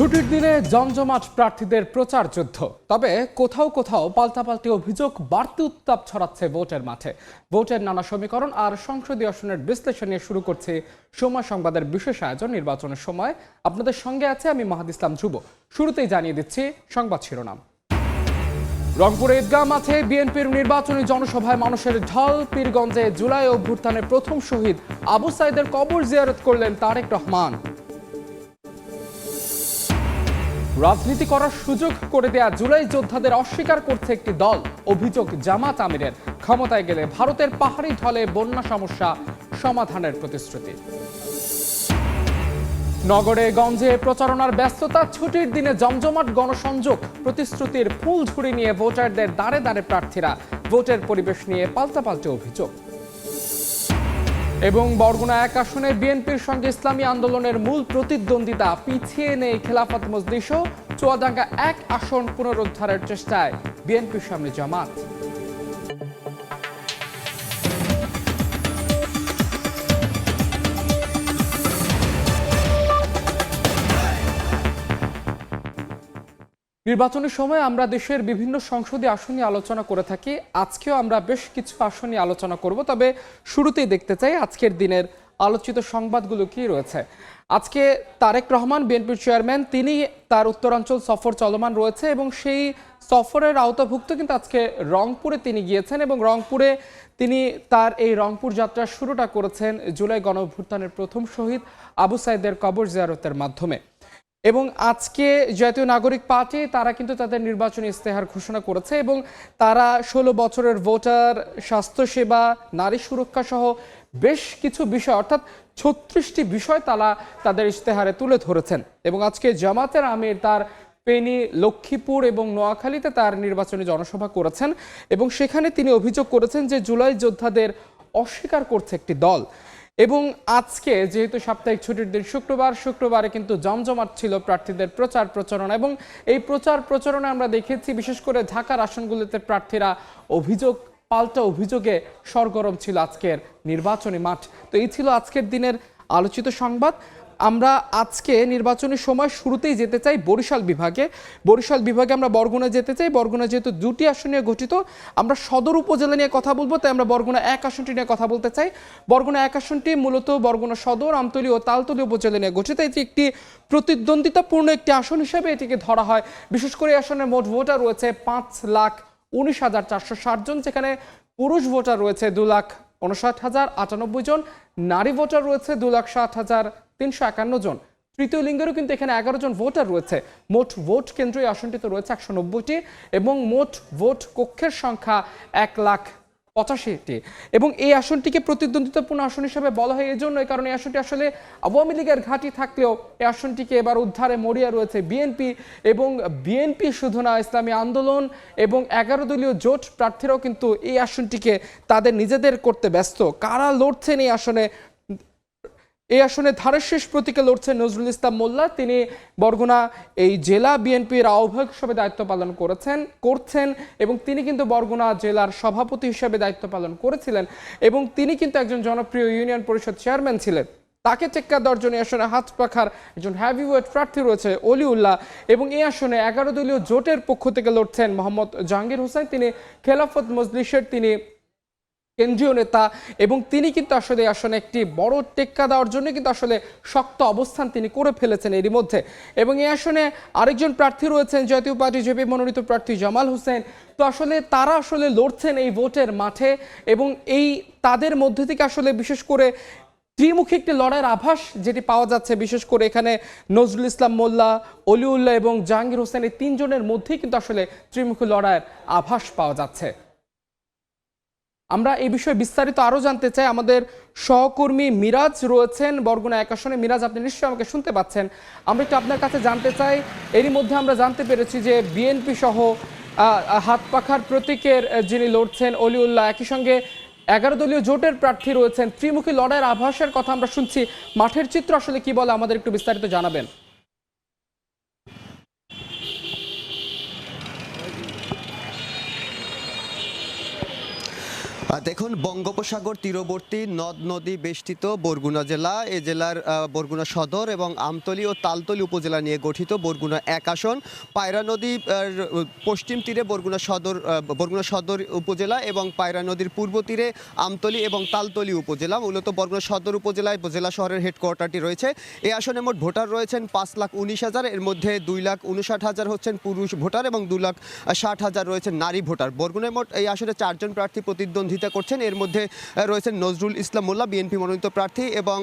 ছুটির দিনে জমজমাট প্রার্থীদের প্রচার যুদ্ধ। তবে কোথাও কোথাও পাল্টাপাল্টি অভিযোগ বাড়তি উত্তাপ ছড়াচ্ছে ভোটের মাঠে। ভোটের নানা সমীকরণ আর সংসদীয় আসনের বিশ্লেষণ নিয়ে শুরু করছে সময় সংবাদের বিশেষ আয়োজন নির্বাচনের সময়। আপনাদের সঙ্গে আছে আমি মাহাদ ইসলাম ধ্রুব। শুরুতেই জানিয়ে দিচ্ছি সংবাদ শিরোনাম। রংপুরে ঈদগাহ মাঠে বিএনপির নির্বাচনী জনসভায় মানুষের ঢল। পীরগঞ্জে জুলাই অভ্যুত্থানের প্রথম শহীদ আবু সাইদের কবর জিয়ারত করলেন তারেক রহমান। রাজনীতি করার সুযোগ করে দেয়া জুলাই যোদ্ধাদের অস্বীকার করছে একটি দল। অভিযোগ জামাত আমিরের, ক্ষমতায় গেলে ভারতের পাহাড়ি ঢলে বন্যা সমস্যা সমাধানের প্রতিশ্রুতি। নগরে গঞ্জে প্রচারণার ব্যস্ততা, ছুটির দিনে জমজমাট গণসংযোগ। প্রতিশ্রুতির ফুল ঝুড়ি নিয়ে ভোটারদের দাঁড়ে দাঁড়ে প্রার্থীরা। ভোটের পরিবেশ নিয়ে পাল্টাপাল্টি অভিযোগ। এবং বরগুনা এক আসনে বিএনপির সঙ্গে ইসলামী আন্দোলনের মূল প্রতিদ্বন্দ্বিতা। পিছিয়ে নেই খেলাফত মজলিসও। চুয়াডাঙ্গা এক আসন পুনরুদ্ধারের চেষ্টায় বিএনপির সামনে জামাত। নির্বাচনের সময় আমরা দেশের বিভিন্ন সংসদীয় আসন নিয়ে আলোচনা করে থাকি। আজকেও আমরা বেশ কিছু আসন নিয়ে আলোচনা করব। তবে শুরুতেই দেখতে চাই আজকের দিনের আলোচিত সংবাদগুলো কি রয়েছে। আজকে তারেক রহমান বিএনপির চেয়ারম্যান, তিনি তার উত্তরাঞ্চল সফর চলমান রয়েছে এবং সেই সফরের আওতাভুক্ত কিন্তু আজকে রংপুরে তিনি গিয়েছেন এবং রংপুরে তিনি তার এই রংপুর যাত্রার শুরুটা করেছেন জুলাই গণঅভ্যুত্থানের প্রথম শহীদ আবু সাইদের কবর জিয়ারতের মাধ্যমে। এবং আজকে জাতীয় নাগরিক পার্টি তারা কিন্তু তাদের নির্বাচনী ইস্তেহার ঘোষণা করেছে এবং তারা 16 বছরের ভোটার, স্বাস্থ্যসেবা, নারী সুরক্ষা সহ বেশ কিছু বিষয় অর্থাৎ 36টি বিষয় তারা তাদের ইস্তেহারে তুলে ধরেছেন। এবং আজকে জামাতের আমির তার ফেনী, লক্ষ্মীপুর এবং নোয়াখালীতে তার নির্বাচনী জনসভা করেছেন এবং সেখানে তিনি অভিযোগ করেছেন যে জুলাই যোদ্ধাদের অস্বীকার করছে একটি দল। এবং আজকে যেহেতু সাপ্তাহিক ছুটির দিন শুক্রবারে কিন্তু জমজমাট ছিল প্রার্থীদের প্রচার প্রচারণা এবং এই প্রচার প্রচারণা আমরা দেখেছি বিশেষ করে ঢাকার আসনগুলিতে প্রার্থীরা পাল্টা অভিযোগে সরগরম ছিল আজকের নির্বাচনী মাঠ। তো এই ছিল আজকের দিনের আলোচিত সংবাদ। আমরা আজকে নির্বাচনের সময় শুরুতেই যেতে চাই বরিশাল বিভাগে আমরা বরগুনা যেতে চাই। বরগুনা যেহেতু দুটি আসন নিয়ে গঠিত, আমরা সদর উপজেলা নিয়ে কথা বলবো, তাই আমরা বরগুনা এক আসনটি নিয়ে কথা বলতে চাই। বরগুনা এক আসনটি মূলত বরগুনা সদর, আমতলী ও তালতলী উপজেলা নিয়ে গঠিত। এটি একটি প্রতিদ্বন্দ্বিতাপূর্ণ একটি আসন হিসেবে এটিকে ধরা হয়। বিশেষ করে এই আসনের মোট ভোটার রয়েছে 5,19,460 জন, যেখানে পুরুষ ভোটার রয়েছে 2,59,098 জন, নারী ভোটার রয়েছে 2,60,351 জন। তৃতীয় লিঙ্গেরও কিন্তু এখানে 11 জন ভোটার রয়েছে। মোট ভোট কেন্দ্র এই আসনটিতে রয়েছে 190টি এবং মোট ভোট কক্ষের সংখ্যা 1,85,000টি। এবং এই আসনটিকে প্রতিদ্বন্দ্বিতাপূর্ণ আসন হিসেবে বলা হয় এই জন্য, কারণ এই আসনটি আসলে আওয়ামী লীগের ঘাঁটি থাকলেও এই আসনটিকে এবার উদ্ধারে মরিয়া রয়েছে বিএনপি। এবং বিএনপি শুধু না, ইসলামী আন্দোলন এবং 11 দলীয় জোট প্রার্থীরাও কিন্তু এই আসনটিকে তাদের নিজেদের করতে ব্যস্ত। কারা লড়ছেন এই আসনে ধারের শেষ প্রতীকে লড়ছেন নজরুল ইসলাম মোল্লা। তিনি বরগুনা এই জেলা বিএনপির আহ্বায়ক হিসেবে দায়িত্ব পালন করছেন এবং তিনি কিন্তু বরগুনা জেলার সভাপতি হিসেবে দায়িত্ব পালন করেছিলেন এবং তিনি কিন্তু একজন জনপ্রিয় ইউনিয়ন পরিষদ চেয়ারম্যান ছিলেন। তাকে টেক্কা দেওয়ার জন্য এই আসনে হাত পাখার একজন হেভিওয়েট প্রার্থী রয়েছে অলিউল্লাহ। এবং এই আসনে 11 দলীয় জোটের পক্ষ থেকে লড়ছেন মোহাম্মদ জাহাঙ্গীর হোসেন। তিনি খেলাফত মজলিসের তিনি কেন্দ্রীয় নেতা এবং তিনি কিন্তু আসলে আসলে একটি বড় টেক্কা দেওয়ার জন্য কিন্তু আসলে শক্ত অবস্থান তিনি করে ফেলেছেন এরই মধ্যে। এবং এই আসনে আরেকজন প্রার্থী রয়েছেন জাতীয় পার্টি জেপি মনোনীত প্রার্থী জামাল হোসেন। তো আসলে তারা আসলে লড়ছেন এই ভোটের মাঠে এবং এই তাদের মধ্যে থেকে আসলে বিশেষ করে ত্রিমুখী একটি লড়াইয়ের আভাস যেটি পাওয়া যাচ্ছে। বিশেষ করে এখানে নজরুল ইসলাম মোল্লা, অলিউল্লাহ এবং জাহাঙ্গীর হোসেন এই তিনজনের মধ্যেই কিন্তু আসলে ত্রিমুখী লড়াইয়ের আভাস পাওয়া যাচ্ছে। আমরা এই বিষয়ে বিস্তারিত আরও জানতে চাই। আমাদের সহকর্মী মিরাজ রয়েছেন বরগুনা এক আসনে। মিরাজ, আপনি নিশ্চয়ই আমাকে শুনতে পাচ্ছেন। আমরা একটু আপনার কাছে জানতে চাই, এরই মধ্যে আমরা জানতে পেরেছি যে বিএনপি সহ হাত পাখার প্রতীকের যিনি লড়ছেন অলিউল্লাহ, একই সঙ্গে 11 দলীয় জোটের প্রার্থী রয়েছেন। ত্রিমুখী লড়াইয়ের আভাসের কথা আমরা শুনছি। মাঠের চিত্র আসলে কি বলে আমাদের একটু বিস্তারিত জানাবেন। দেখুন, বঙ্গোপসাগর তীরবর্তী নদ নদী বেষ্টিত বরগুনা জেলা। এই জেলার বরগুনা সদর এবং আমতলী ও তালতলী উপজেলা নিয়ে গঠিত বরগুনা ১ আসন। পায়রা নদী পশ্চিম তীরে বরগুনা সদর উপজেলা এবং পায়রা নদীর পূর্ব তীরে আমতলী এবং তালতলী উপজেলা। মূলত বরগুনা সদর উপজেলায় জেলা শহরের হেডকোয়ার্টারটি রয়েছে। এই আসনে মোট ভোটার রয়েছেন ৫,১৯,০০০। এর মধ্যে ২,৫৯,০০০ হচ্ছেন পুরুষ ভোটার এবং ২,৬০,০০০ রয়েছেন নারী ভোটার। বরগুনায় মোট এই আসনে ৪ জন প্রার্থী প্রতিদ্বন্দ্বিতা করছেন। এর মধ্যে রয়েছেন নজরুল ইসলাম মোল্লা, বিএনপি মনোনীত প্রার্থী, এবং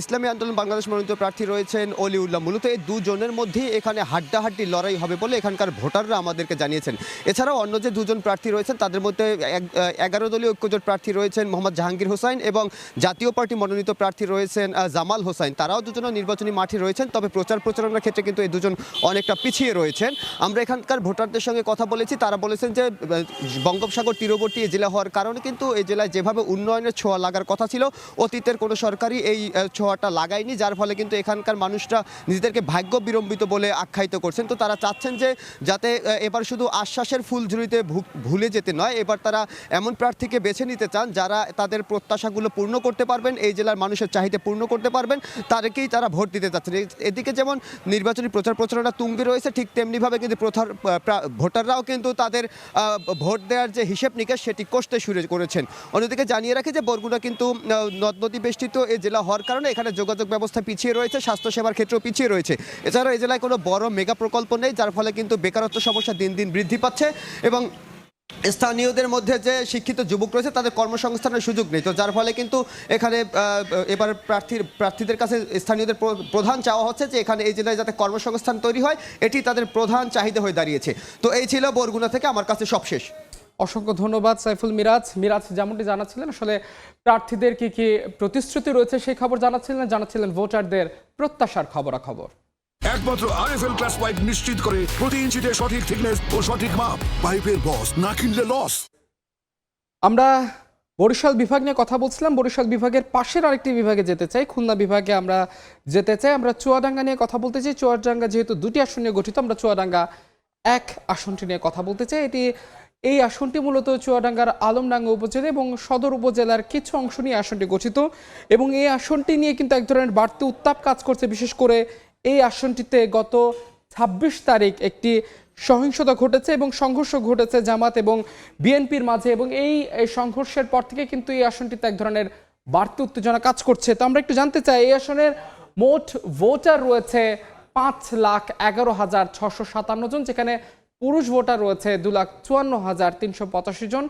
ইসলামী আন্দোলন বাংলাদেশ মনোনীত প্রার্থী রয়েছেন অলিউল্লাহ। মূলত এই দুজনের মধ্যেই এখানে হাড্ডাহাড্ডি লড়াই হবে বলে এখানকার ভোটাররা আমাদেরকে জানিয়েছেন। এছাড়াও অন্য যে দুজন প্রার্থী রয়েছেন তাদের মধ্যে ১১ দলীয় ঐক্যজোট প্রার্থী রয়েছেন মোহাম্মদ জাহাঙ্গীর হোসাইন এবং জাতীয় পার্টি মনোনীত প্রার্থী রয়েছেন জামাল হোসাইন। তারাও দুজনও নির্বাচনী মাঠে রয়েছেন, তবে প্রচারণার ক্ষেত্রে কিন্তু এই দুজন অনেকটা পিছিয়ে রয়েছেন। আমরা এখানকার ভোটারদের সঙ্গে কথা বলেছি, তারা বলেছেন যে বঙ্গোপসাগর তীরবর্তী জেলা হওয়ার কারণে কিন্তু এই জেলায় যেভাবে উন্নয়নের ছোঁয়া লাগার কথা ছিল, অতীতের কোনো সরকারই এই ছোঁয়াটা লাগায়নি, যার ফলে কিন্তু এখানকার মানুষরা নিজেদেরকে ভাগ্য বিড়ম্বিত বলে আখ্যায়িত করছেন। তো তারা চাচ্ছেন যে যাতে এবার শুধু আশ্বাসের ফুলঝুরিতে ভুলে যেতে নয়, এবার তারা এমন প্রার্থীকে বেছে নিতে চান যারা তাদের প্রত্যাশাগুলো পূর্ণ করতে পারবেন, এই জেলার মানুষের চাহিদা পূর্ণ করতে পারবেন, তাদেরকেই তারা ভোট দিতে চাচ্ছেন। এদিকে যেমন নির্বাচনী প্রচারণা তুঙ্গে রয়েছে, ঠিক তেমনিভাবে কিন্তু ভোটাররাও কিন্তু তাদের ভোট দেওয়ার যে হিসেব নিকেশ সেটি কষতে শুরু করেছেন। অন্যদিকে জানিয়ে রাখি যে বরগুনা কিন্তু নদ নদী বেষ্টিত এই জেলা হওয়ার কারণে এখানে যোগাযোগ ব্যবস্থা পিছিয়ে রয়েছে, স্বাস্থ্যসেবার ক্ষেত্রেও পিছিয়ে রয়েছে। এছাড়াও এই জেলায় কোনো বড় মেগা প্রকল্প নেই, যার ফলে কিন্তু বেকারত্ব সমস্যা দিন দিন বৃদ্ধি পাচ্ছে এবং স্থানীয়দের মধ্যে যে শিক্ষিত যুবক রয়েছে তাদের কর্মসংস্থানের সুযোগ নেই। তো যার ফলে কিন্তু এখানে এবার প্রার্থীদের কাছে স্থানীয়দের প্রধান চাওয়া হচ্ছে যে এখানে এই জেলায় যাতে কর্মসংস্থান তৈরি হয়, এটি তাদের প্রধান চাহিদা হয়ে দাঁড়িয়েছে। তো এই ছিল বরগুনা থেকে আমার কাছে সবশেষ। অসংখ্য ধন্যবাদ সাইফুল মিরাজ। যেমনটি জানাচ্ছিলেন, আসলে প্রার্থীদের কি কি প্রতিশ্রুতি রয়েছে সেই খবর জানাচ্ছিলেন ভোটারদের প্রত্যাশার খবরাখবর। একমাত্র আরএফএল ক্লাস পাইপ নিশ্চিত করে প্রতি ইঞ্চিতে সঠিক থিকনেস ও সঠিক মাপ। পাইপের বস, না কিনলে লস। আমরা বরিশাল বিভাগ নিয়ে কথা বলছিলাম। বরিশাল বিভাগের পাশের আরেকটি বিভাগে যেতে চাই, খুলনা বিভাগে আমরা যেতে চাই। আমরা চুয়াডাঙ্গা নিয়ে কথা বলতে চাই। চুয়াডাঙ্গা যেহেতু দুটি আসন নিয়ে গঠিত, আমরা চুয়াডাঙ্গা ১ আসনটি নিয়ে কথা বলতে চাই। এই আসনটি মূলত চুয়াডাঙ্গার আলমডাঙ্গা উপজেলা এবং সদর উপজেলার কিছু অংশ নিয়ে আসনটি গঠিত এবং এই আসনটি নিয়ে কিন্তু এক ধরনের বাড়তি উত্তাপ কাজ করছে। বিশেষ করে এই আসনটিতে গত ২৬ তারিখ একটি সহিংসতা ঘটেছে এবং সংঘর্ষ ঘটেছে জামাত এবং বিএনপির মাঝে, এবং এই সংঘর্ষের পর থেকে কিন্তু এই আসনটিতে এক ধরনের বাড়তি উত্তেজনা কাজ করছে। তো আমরা একটু জানতে চাই, এই আসনের মোট ভোটার রয়েছে ৫,১১,৬৫৭ জন, যেখানে পুরুষ ভোটার রয়েছে ২,৫৪,৩৮৫ জন,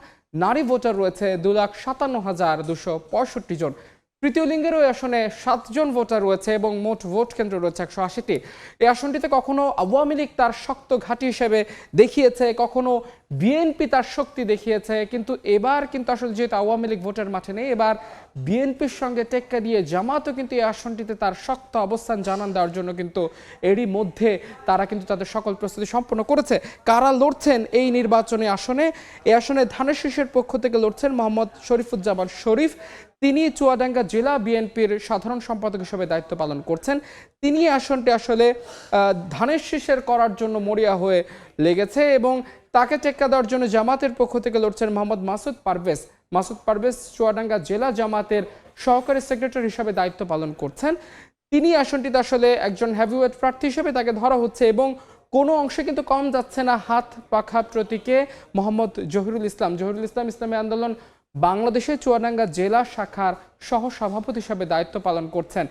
নারী ভোটার রয়েছে ২,৫৭,২৬৫ জন। তৃতীয় লিঙ্গের ওই আসনে ৭ জন ভোটার রয়েছে এবং মোট ভোট কেন্দ্র রয়েছে ১৮০টি। এই আসনটিতে কখনো আওয়ামী লীগ তার শক্ত ঘাঁটি হিসেবে দেখিয়েছে, কখনো বিএনপি তার শক্তি দেখিয়েছে, কিন্তু এবার কিন্তু আসলে যেহেতু আওয়ামী লীগ ভোটের মাঠে নেই, এবার বিএনপির সঙ্গে টেক্কা দিয়ে জামাতও কিন্তু এই আসনটিতে তার শক্ত অবস্থান জানান দেওয়ার জন্য কিন্তু এরই মধ্যে তারা কিন্তু তাদের সকল প্রস্তুতি সম্পন্ন করেছে। কারা লড়ছেন এই নির্বাচনী আসনে? এই আসনে ধানের শীষের পক্ষ থেকে লড়ছেন মোহাম্মদ শরীফুজ্জামান শরীফ। তিনি চুয়াডাঙ্গা জেলা বিএনপির সাধারণ সম্পাদক হিসেবে দায়িত্ব পালন করছেন। তিনি আসনটি আসলে ধানের শীষের করার জন্য মরিয়া হয়ে লেগেছে এবং তাকে টেক্কা দেওয়ার জন্য জামাতের পক্ষ থেকে লড়ছেন মোহাম্মদ মাসুদ পারভেজ চুয়াডাঙ্গা জেলা জামাতের সহকারী সেক্রেটারি হিসেবে দায়িত্ব পালন করছেন। তিনি আসনটিতে আসলে একজন হেভিওয়েট প্রার্থী হিসেবে তাকে ধরা হচ্ছে এবং কোনো অংশে কিন্তু কম যাচ্ছে না হাত পাখা প্রতীকে মোহাম্মদ জহিরুল ইসলাম ইসলামী আন্দোলন বাংলাদেশের চুয়াডাঙ্গা জেলা শাখার সহ সভাপতি হিসেবে দায়িত্ব পালন করছেন।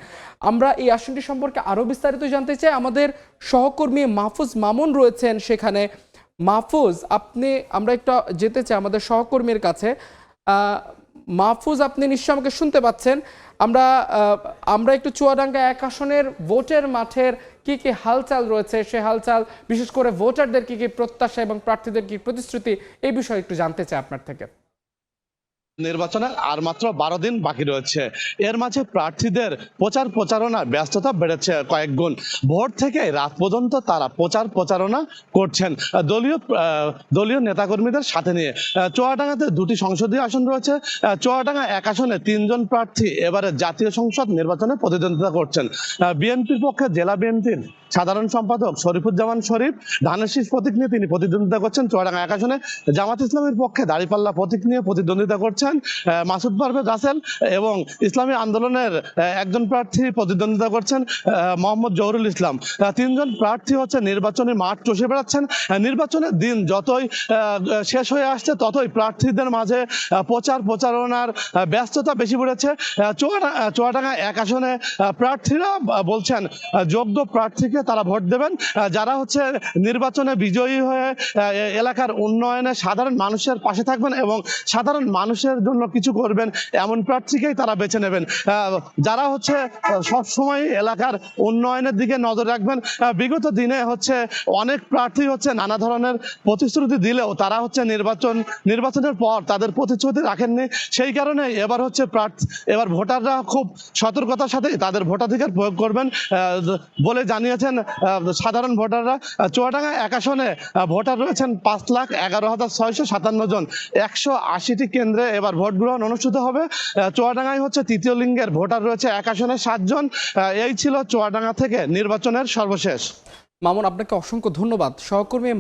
আমরা এই আসনটি সম্পর্কে আরো বিস্তারিত জানতে চাই। আমাদের সহকর্মী মাহফুজ মামুন রয়েছেন সেখানে। মাহফুজ, আমরা একটু যেতে চাই আমাদের সহকর্মীর কাছে। মাহফুজ, আপনি নিশ্চয় আমাকে শুনতে পাচ্ছেন? আমরা একটু চুয়াডাঙ্গা ১ আসনের ভোটের মাঠের কি কি হালচাল রয়েছে, সে হালচাল, বিশেষ করে ভোটারদের কি কি প্রত্যাশা এবং প্রার্থীদের কি প্রতিশ্রুতি, এই বিষয়ে একটু জানতে চাই আপনার থেকে। নির্বাচনের আর মাত্র ১২ দিন বাকি রয়েছে। এর মাঝে প্রার্থীদের প্রচারণার ব্যস্ততা বেড়েছে কয়েক গুণ। ভোর থেকে রাত পর্যন্ত তারা প্রচারণা করছেন দলীয় নেতাকর্মীদের সাথে নিয়ে। চুয়াডাঙ্গাতে 2টি সংসদীয় আসন রয়েছে। চুয়াডাঙ্গা ১ আসনে 3 জন প্রার্থী এবারে জাতীয় সংসদ নির্বাচনে প্রতিদ্বন্দ্বিতা করছেন। বিএনপির পক্ষে জেলা বিএনপির সাধারণ সম্পাদক শরীফুজ্জামান শরীফ ধানের শীষ প্রতীক নিয়ে তিনি প্রতিদ্বন্দ্বিতা করছেন চুয়াডাঙ্গা ১ আসনে। জামাত ইসলামের পক্ষে দাঁড়িপাল্লা প্রতীক নিয়ে প্রতিদ্বন্দ্বিতা করছেন করছেন মাসুদ পারভেজ রাসেল এবং ইসলামী আন্দোলনের একজন প্রার্থী প্রতিদ্বন্দ্বিতা করছেন মোহাম্মদ জহুরুল ইসলাম। তিনজন প্রার্থী হচ্ছে নির্বাচনী মাঠ চষে বেড়াচ্ছেন। নির্বাচনের দিন যতই শেষ হয়ে আসছে ততই প্রার্থীদের মাঝে প্রচারণার ব্যস্ততা বেশি পড়েছে। চুয়াডাঙ্গা 1 আসনে প্রার্থীরা বলছেন যোগ্য প্রার্থীকে তারা ভোট দেবেন, যারা হচ্ছে নির্বাচনে বিজয়ী হয়ে এলাকার উন্নয়নে সাধারণ মানুষের পাশে থাকবেন এবং সাধারণ মানুষের জন্য কিছু করবেন এমন প্রার্থীকেই তারা বেছে নেবেন, যারা হচ্ছে সবসময় এলাকার উন্নয়নের দিকে নজর রাখবেন। বিগত দিনে হচ্ছে অনেক প্রার্থী হচ্ছে নানা ধরনের প্রতিশ্রুতি দিলেও তারা হচ্ছে নির্বাচনের পর তাদের প্রতিশ্রুতি রাখেননি। সেই কারণে এবার ভোটাররা খুব সতর্কতার সাথে তাদের ভোটাধিকার প্রয়োগ করবেন বলে জানিয়েছেন সাধারণ ভোটাররা। চুয়াডাঙ্গা 1 আসনে ভোটার রয়েছেন 5,11,657 জন। 180টি কেন্দ্রে এবার ভোট গ্রহণ অনুষ্ঠিত হবে। চুয়াডাঙ্গায় হচ্ছে তৃতীয় লিঙ্গের ভোটার রয়েছে 1 আসনে 7 জন। এই ছিল চুয়াডাঙ্গা থেকে নির্বাচনের সর্বশেষ। মামুন, আপনাকে অসংখ্য ধন্যবাদ। সহকর্মী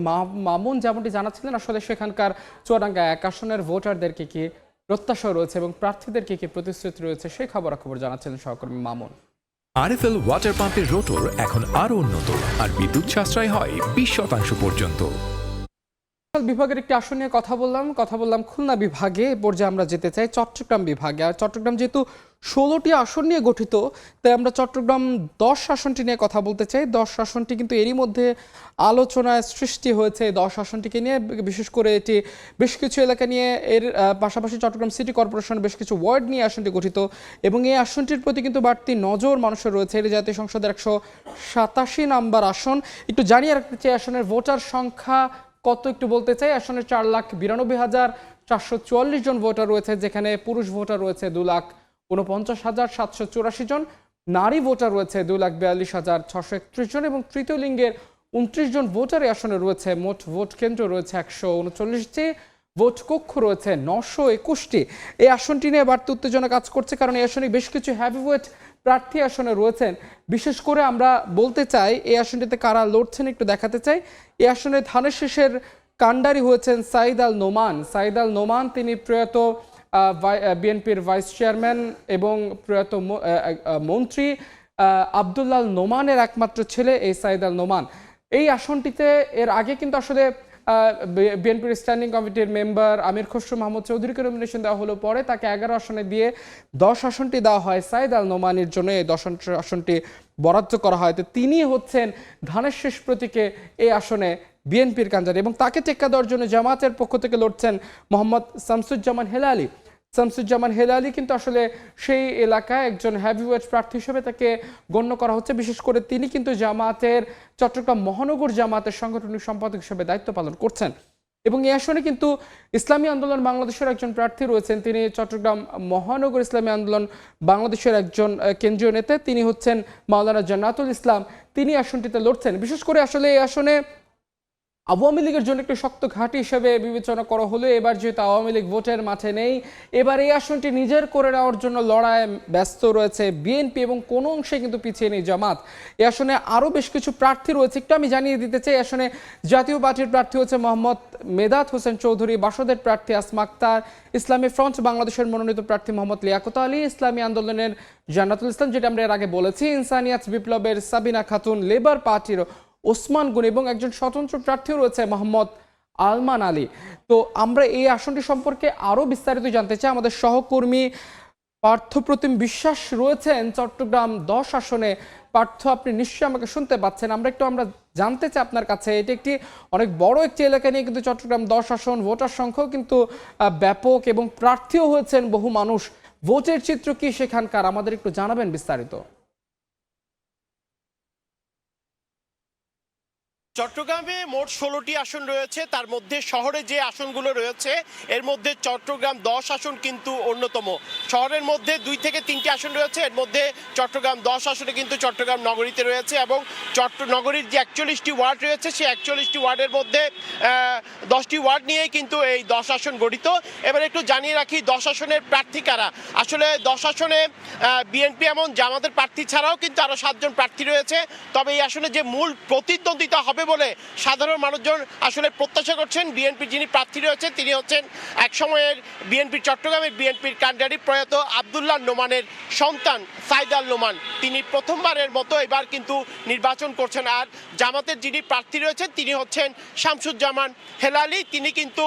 মামুন যেমনটি জানাচ্ছিলেন, আসলে সেখানকার চুয়াডাঙ্গা 1 আসনের ভোটারদেরকে কি প্রত্যাশা রয়েছে এবং প্রার্থীদেরকে কি প্রতিশ্রুতি রয়েছে সেই খবরাখবর জানাচ্ছিলেন সহকর্মী মামুন। আরএফএল ওয়াটার পাম্পের রোটর এখন আরো উন্নত আর বিদ্যুৎ সাশ্রয় হয় 20% পর্যন্ত। বিভাগের একটি আসন নিয়ে কথা বললাম খুলনা বিভাগে। এ পর্যায়ে আমরা যেতে চাই চট্টগ্রাম বিভাগে। আর চট্টগ্রাম যেহেতু 16টি আসন নিয়ে গঠিত, তাই আমরা চট্টগ্রাম 10 আসনটি নিয়ে কথা বলতে চাই। 10 আসনটি কিন্তু এরই মধ্যে আলোচনায় সৃষ্টি হয়েছে। 10 আসনটিকে নিয়ে বিশেষ করে এটি বেশ কিছু এলাকা নিয়ে, এর পাশাপাশি চট্টগ্রাম সিটি কর্পোরেশন বেশ কিছু ওয়ার্ড নিয়ে আসনটি গঠিত এবং এই আসনটির প্রতি কিন্তু বাড়তি নজর মানুষের রয়েছে। এর জাতীয় সংসদের 187 নম্বর আসন। একটু জানিয়ে রাখতে চাই আসনের ভোটার সংখ্যা কত একটু বলতে চাই। আসনে 4,92,444 জন ভোটার রয়েছে, যেখানে পুরুষ ভোটার রয়েছে 2,49,784 জন, নারী ভোটার রয়েছে 2,42,631 জন এবং তৃতীয় লিঙ্গের 29 জন ভোটার এই আসনে রয়েছে। মোট ভোট কেন্দ্র রয়েছে 139টি, ভোট কক্ষ রয়েছে 921টি। এই আসনটি নিয়ে বাড়তি উত্তেজনা কাজ করছে, কারণ এই আসনে বেশ কিছু হেভিওয়েট প্রার্থী আসনে রয়েছেন। বিশেষ করে আমরা বলতে চাই এই আসনটিতে কারা লড়ছেন একটু দেখাতে চাই। এই আসনে ধানের শীষের কাণ্ডারি হয়েছেন সাইদ আল নোমান। তিনি প্রয়াত বিএনপির ভাইস চেয়ারম্যান এবং প্রয়াত মন্ত্রী আব্দুল্লাহ নোমানের একমাত্র ছেলে এই সাইদ আল নোমান। এই আসনটিতে এর আগে কিন্তু আসলে বিএনপির স্ট্যান্ডিং কমিটির মেম্বার আমির খসরু মাহমুদ চৌধুরীকে নমিনেশন দেওয়া হলো, পরে তাকে 11 আসনে দিয়ে 10 আসনটি দেওয়া হয় সাইদ আল নোমানের জন্য। এই 10 আসনটি বরাদ্দ করা হয়। তো তিনি হচ্ছেন ধানের শীষ প্রতীকে এই আসনে বিএনপির কাণ্ডারি এবং তাকে টেক্কা দেওয়ার জন্য জামাতের পক্ষ থেকে লড়ছেন মোহাম্মদ শামসুজ্জামান হেলালি। কিন্তু আসলে সেই এলাকায় একজন হেভিওয়েট প্রার্থী হিসেবে তাকে গণ্য করা হচ্ছে। বিশেষ করে তিনি কিন্তু জামাতের চট্টগ্রাম মহানগর জামাতের সাংগঠনিক সম্পাদক হিসেবে দায়িত্ব পালন করছেন এবং এই আসনে কিন্তু ইসলামী আন্দোলন বাংলাদেশের একজন প্রার্থী রয়েছেন। তিনি চট্টগ্রাম মহানগর ইসলামী আন্দোলন বাংলাদেশের একজন কেন্দ্রীয় নেতা, তিনি হচ্ছেন মাওলানা জান্নাতুল ইসলাম। তিনি আসনটিতে লড়ছেন। বিশেষ করে আসলে এই আসনে আওয়ামী লীগের জন্য একটি শক্ত ঘাঁটি হিসেবে বিবেচনা করা হলো। এবার যেহেতু আওয়ামী লীগ ভোটের মাঠে নেই, এবার এই আসনটি নিজের করে নেওয়ার জন্য লড়াইয়ে ব্যস্ত রয়েছে বিএনপি এবং কোনো অংশে কিন্তু পিছিয়ে নেই জামাত। এই আসনে আরও বেশ কিছু প্রার্থী রয়েছে, একটু আমি জানিয়ে দিতে চাই। আসনে জাতীয় পার্টির প্রার্থী হচ্ছে মোহাম্মদ মেদাত হোসেন চৌধুরী, বাসদের প্রার্থী আসমা আক্তার, ইসলামী ফ্রন্ট বাংলাদেশের মনোনীত প্রার্থী মোহাম্মদ লিয়াকত আলী, ইসলামী আন্দোলনের জান্নাতুল ইসলাম, যেটা আমরা এর আগে বলেছি, ইনসানিয়াত বিপ্লবের সাবিনা খাতুন, লেবার পার্টির ওসমান গুনি এবং একজন স্বতন্ত্র প্রার্থীও রয়েছে মোহাম্মদ আলমান আলী। তো আমরা এই আসনটি সম্পর্কে আরও বিস্তারিত জানতে চাই। আমাদের সহকর্মী পার্থপ্রতিম বিশ্বাস রয়েছেন চট্টগ্রাম 10 আসনে। পার্থ, আপনি নিশ্চয়ই আমাকে শুনতে পাচ্ছেন। আমরা জানতে চাই আপনার কাছে, এটি একটি অনেক বড় একটি এলাকা নিয়ে কিন্তু চট্টগ্রাম 10 আসন, ভোটার সংখ্যাও কিন্তু ব্যাপক এবং প্রার্থীও হয়েছেন বহু মানুষ। ভোটের চিত্র কি সেখানকার, আমাদের একটু জানাবেন বিস্তারিত। চট্টগ্রামে মোট 16টি আসন রয়েছে, তার মধ্যে শহরে যে আসনগুলো রয়েছে এর মধ্যে চট্টগ্রাম 10 আসন কিন্তু অন্যতম। শহরের মধ্যে 2 থেকে 3টি আসন রয়েছে, এর মধ্যে চট্টগ্রাম 10 আসনে কিন্তু চট্টগ্রাম নগরীতে রয়েছে এবং নগরীর যে 41টি ওয়ার্ড রয়েছে সেই 41টি ওয়ার্ডের মধ্যে 10টি ওয়ার্ড নিয়েই কিন্তু এই 10 আসন গঠিত। এবার একটু জানিয়ে রাখি 10 আসনের প্রার্থী কারা। আসলে 10 আসনে বিএনপি এমন জামাতের প্রার্থী ছাড়াও কিন্তু আরও 7 জন প্রার্থী রয়েছে। তবে এই আসনে যে মূল প্রতিদ্বন্দ্বিতা হবে বলে সাধারণ মানুষজন আসলে প্রত্যাশা করছেন। বিএনপির যিনি প্রার্থী রয়েছেন তিনি হচ্ছেন এক সময়ের বিএনপির চট্টগ্রামের বিএনপির কাণ্ডারি প্রয়াত আব্দুল্লাহ নোমানের সন্তান সাইদ আল নোমান। তিনি প্রথমবারের মতো এবার কিন্তু নির্বাচন করছেন। আর জামাতের যিনি প্রার্থী রয়েছেন তিনি হচ্ছেন শামসুজ্জামান হেলালি। তিনি কিন্তু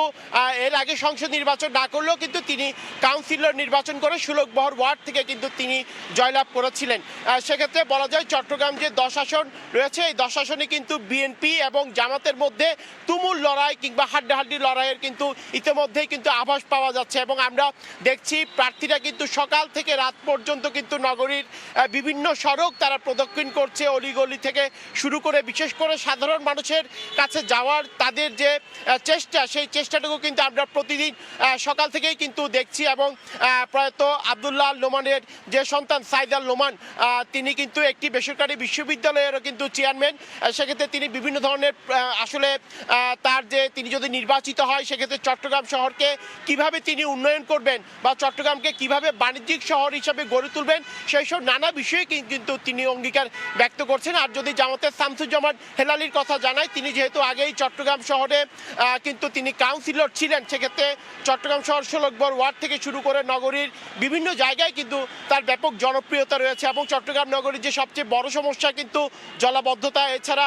এর আগে সংসদ নির্বাচন না করলেও কিন্তু তিনি কাউন্সিলর নির্বাচন করে সুলভবহর ওয়ার্ড থেকে কিন্তু তিনি জয়লাভ করেছিলেন। সেক্ষেত্রে বলা যায় চট্টগ্রাম যে 10 আসন রয়েছে এই 10 আসনে কিন্তু বিএনপি এবং জামাতের মধ্যে তুমুল লড়াই কিংবা হাড্ডাহাড্ডি লড়াইয়ের কিন্তু ইতিমধ্যেই কিন্তু আভাস পাওয়া যাচ্ছে। এবং আমরা দেখছি প্রার্থীরা কিন্তু সকাল থেকে রাত পর্যন্ত কিন্তু নগরীর বিভিন্ন সড়ক তারা প্রদক্ষিণ করছে, অলিগলি থেকে শুরু করে বিশেষ করে সাধারণ মানুষের কাছে যাওয়ার তাদের যে চেষ্টা সেই চেষ্টাটুকু কিন্তু আমরা প্রতিদিন সকাল থেকেই কিন্তু দেখছি। এবং প্রয়াত আব্দুল্লাহ আল নোমানের যে সন্তান সাইদ আল নোমান তিনি কিন্তু একটি বেসরকারি বিশ্ববিদ্যালয়েরও কিন্তু চেয়ারম্যান। সেক্ষেত্রে তিনি বিভিন্ন ধরনের আসলে তার যে তিনি যদি নির্বাচিত হয় সেক্ষেত্রে চট্টগ্রাম শহরকে কিভাবে তিনি উন্নয়ন করবেন বা চট্টগ্রামকে কিভাবে বাণিজ্যিক শহর হিসাবে গড়ে তুলবেন সেই সব নানা বিষয়ে কিন্তু তিনি অঙ্গীকার ব্যক্ত করছেন। আর যদি জামাতের শামসুজ্জামান হেলালির কথা জানাই, তিনি যেহেতু আগেই চট্টগ্রাম শহরে কিন্তু তিনি কাউন্সিলর ছিলেন, সেক্ষেত্রে চট্টগ্রাম শহর সুলভবহর ওয়ার্ড থেকে শুরু করে নগরীর বিভিন্ন জায়গায় কিন্তু তার ব্যাপক জনপ্রিয়তা রয়েছে। এবং চট্টগ্রাম নগরীর যে সবচেয়ে বড় সমস্যা কিন্তু জলাবদ্ধতা। এছাড়া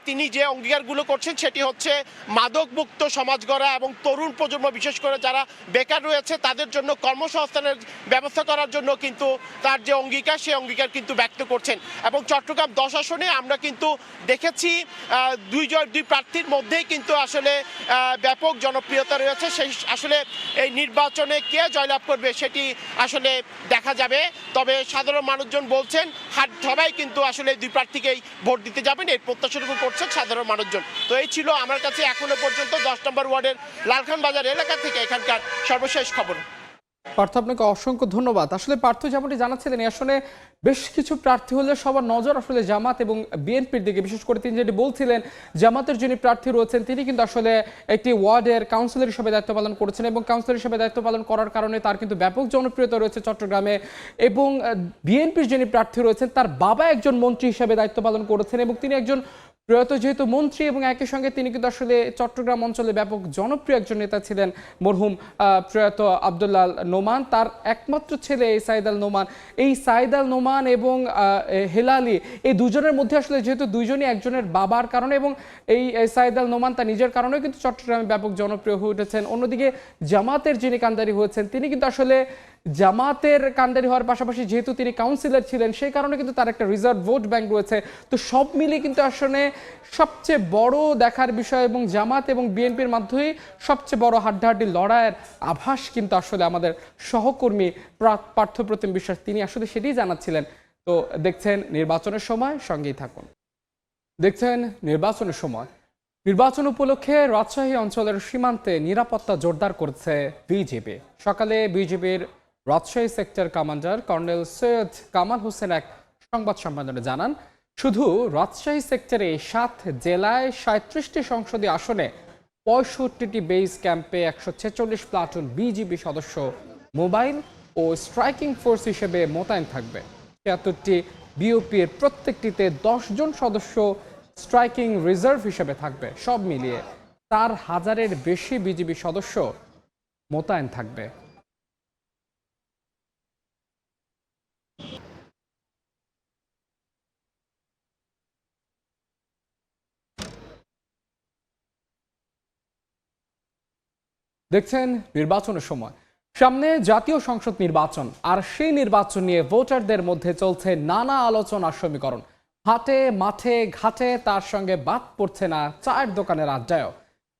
তিনি যে অঙ্গীকারগুলো করছেন সেটি হচ্ছে মাদকমুক্ত সমাজ গড়া এবং তরুণ প্রজন্ম বিশেষ করে যারা বেকার রয়েছে তাদের জন্য কর্মসংস্থানের ব্যবস্থা করার জন্য কিন্তু তার যে অঙ্গীকার সেই অঙ্গীকার কিন্তু ব্যক্ত করছেন। এবং চট্টগ্রাম 10 আসনে আমরা কিন্তু দেখেছি দুই প্রার্থীর মধ্যেই কিন্তু আসলে ব্যাপক জনপ্রিয়তা রয়েছে। সেই আসলে এই নির্বাচনে কে জয়লাভ করবে সেটি আসলে দেখা যাবে। তবে সাধারণ মানুষজন বলছেন সবাই কিন্তু আসলে দুই প্রার্থীকেই ভোট দিতে যাবেন এই প্রত্যাশাটুকু করছেন সাধারণ মানুষজন। তো এই ছিল আমার কাছে এখনো পর্যন্ত 10 নম্বর ওয়ার্ডের লালখান বাজার এলাকা থেকে এখানকার সর্বশেষ খবর। পার্থ, আপনাকে অসংখ্য ধন্যবাদ। আসলে পার্থ যেমনটি জানাচ্ছিলেন এই আসনে বেশ কিছু প্রার্থী হলে সবার নজর আসলে জামাত এবং বিএনপির দিকে। বিশেষ করে তিনি যেটি বলছিলেন জামাতের যিনি প্রার্থী রয়েছেন তিনি কিন্তু আসলে একটি ওয়ার্ডের কাউন্সিলর হিসেবে দায়িত্ব পালন করেছেন এবং কাউন্সিলর হিসেবে দায়িত্ব পালন করার কারণে তার কিন্তু ব্যাপক জনপ্রিয়তা রয়েছে চট্টগ্রামে। এবং বিএনপির যিনি প্রার্থী রয়েছেন তার বাবা একজন মন্ত্রী হিসেবে দায়িত্ব পালন করেছেন এবং তিনি একজন প্রয়াত যেহেতু মন্ত্রী এবং একই সঙ্গে তিনি কিন্তু আসলে চট্টগ্রাম অঞ্চলে ব্যাপক জনপ্রিয় একজন নেতা ছিলেন মরহুম প্রয়াত আব্দুল্লাহ নোমান। তার একমাত্র ছেলে এই সাইদ আল নোমান। এই সাইদ আল নোমান এবং হেলালি এই দুজনের মধ্যে আসলে যেহেতু দুইজনই একজনের বাবার কারণে এবং এই সাইদ আল নোমান তার নিজের কারণে কিন্তু চট্টগ্রামে ব্যাপক জনপ্রিয় হয়ে উঠেছেন। অন্যদিকে জামাতের যিনি কান্ডারি হয়েছেন তিনি কিন্তু আসলে জামাতের কান্ডারি হওয়ার পাশাপাশি যেহেতু তিনি কাউন্সিলর ছিলেন সেই কারণে কিন্তু তার একটা রিজার্ভ ভোট ব্যাংক রয়েছে। তো সব মিলিয়ে কিন্তু আসলে সবচেয়ে বড় দেখার বিষয় এবং জামাত এবং বিএনপির মাধ্যমেই সবচেয়ে বড় হাড্ডাহাড্ডি লড়াইয়ের আভাস কিন্তু আসলে আমাদের সহকর্মী পার্থপ্রতিম বিশ্বাস তিনি আসলে সেটাই জানাচ্ছিলেন। তো দেখছেন নির্বাচনের সময়, সঙ্গেই থাকুন। দেখছেন নির্বাচনের সময়। নির্বাচন উপলক্ষে রাজশাহী অঞ্চলের সীমান্তে নিরাপত্তা জোরদার করেছে বিজিবি। সকালে বিজিবির Rajshahi sector commander colonel Syed Kamal Hossain এক সংবাদ সম্মেলনে জানান, শুধু রাজশাহী সেক্টরে 7 জেলায় 37টি সংসদীয় আসনে 65টি বেস ক্যাম্পে 146 প্লাটুন বিজিবি সদস্য মোবাইল ও স্ট্রাইকিং ফোর্স হিসেবে মোতায়েন থাকবে। 76টি বিওপির প্রত্যেকটিতে 10 জন সদস্য স্ট্রাইকিং রিজার্ভ হিসেবে থাকবে। সব মিলিয়ে 4,000-এর বেশি বিজিবি সদস্য মোতায়েন থাকবে। দেখছেন নির্বাচনের সময়। সামনে জাতীয় সংসদ নির্বাচন, আর সেই নির্বাচন নিয়ে ভোটারদের মধ্যে চলছে নানা আলোচনার সমীকরণ। হাটে মাঠে ঘাটে তার সঙ্গে বাদ পড়ছে না চায়ের দোকানের আড্ডায়ও।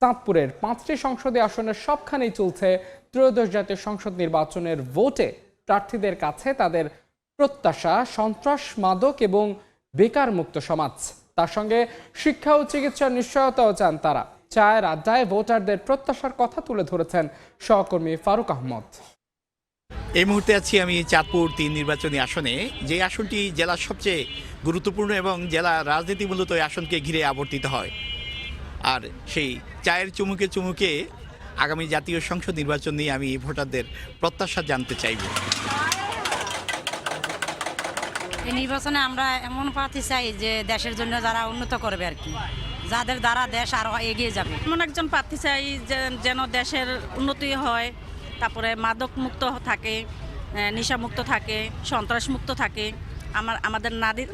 চাঁদপুরের 5টি সংসদীয় আসনের সবখানেই চলছে ত্রয়োদশ জাতীয় সংসদ নির্বাচনের ভোটে প্রার্থীদের কাছে তাদের প্রত্যাশা সন্ত্রাস, মাদক এবং বেকার মুক্ত সমাজ। তার সঙ্গে শিক্ষা ও চিকিৎসার নিশ্চয়তাও চান তারা। চায়ের আড্ডায় ভোটারদের প্রত্যাশার কথা তুলে ধরেছেন সহকর্মী ফারুক আহমদ। এই মুহূর্তে আছি আমি চাঁদপুর 3 নির্বাচনী আসনে, যে আসনটি জেলার সবচেয়ে গুরুত্বপূর্ণ এবং জেলা রাজনীতি মূলত এই আসনকে ঘিরে আবর্তিত হয়। আর সেই চায়ের চুমুকে চুমুকে আগামী জাতীয় সংসদ নির্বাচন নিয়ে আমি ভোটারদের প্রত্যাশা জানতে চাইব। এই নির্বাচনে আমরা এমন প্রার্থী চাই যে দেশের জন্য যারা উন্নত করবে আর কি, যাদের দ্বারা দেশ আরো এগিয়ে যাবে। এমন একজন প্রার্থী চাই যেন দেশের উন্নতি হয়, তারপরে মাদক মুক্ত থাকে, নেশামুক্ত থাকে, সন্ত্রাস মুক্ত থাকে, আমাদের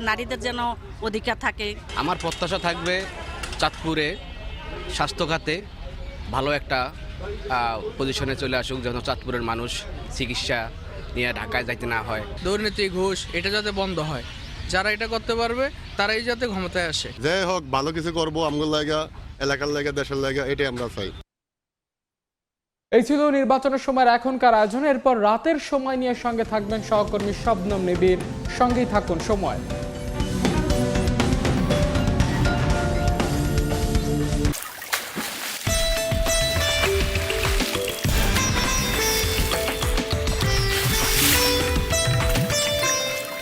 নারীদের যেন অধিকার থাকে। আমার প্রত্যাশা থাকবে চাঁদপুরে স্বাস্থ্য খাতে ভালো একটা পজিশনে চলে আসুক, যেন চাঁদপুরের মানুষ চিকিৎসা নিয়ে ঢাকায় যাইতে না হয়। দুর্নীতি ঘুষ এটা যাতে বন্ধ হয়, যারা এটা করতে পারবে তারাই যাতে ক্ষমতায় আসে। যাই হোক ভালো কিছু করবো আমগুলো লাগা, এলাকার লাগা, দেশের লাগা, এটাই আমরা চাই। এই ছিল নির্বাচনের সময় এখনকার আয়োজন। এরপর রাতের সময় নিয়ে সঙ্গে থাকবেন সহকর্মী শবনম নিবিড়। সঙ্গেই থাকুন সময়।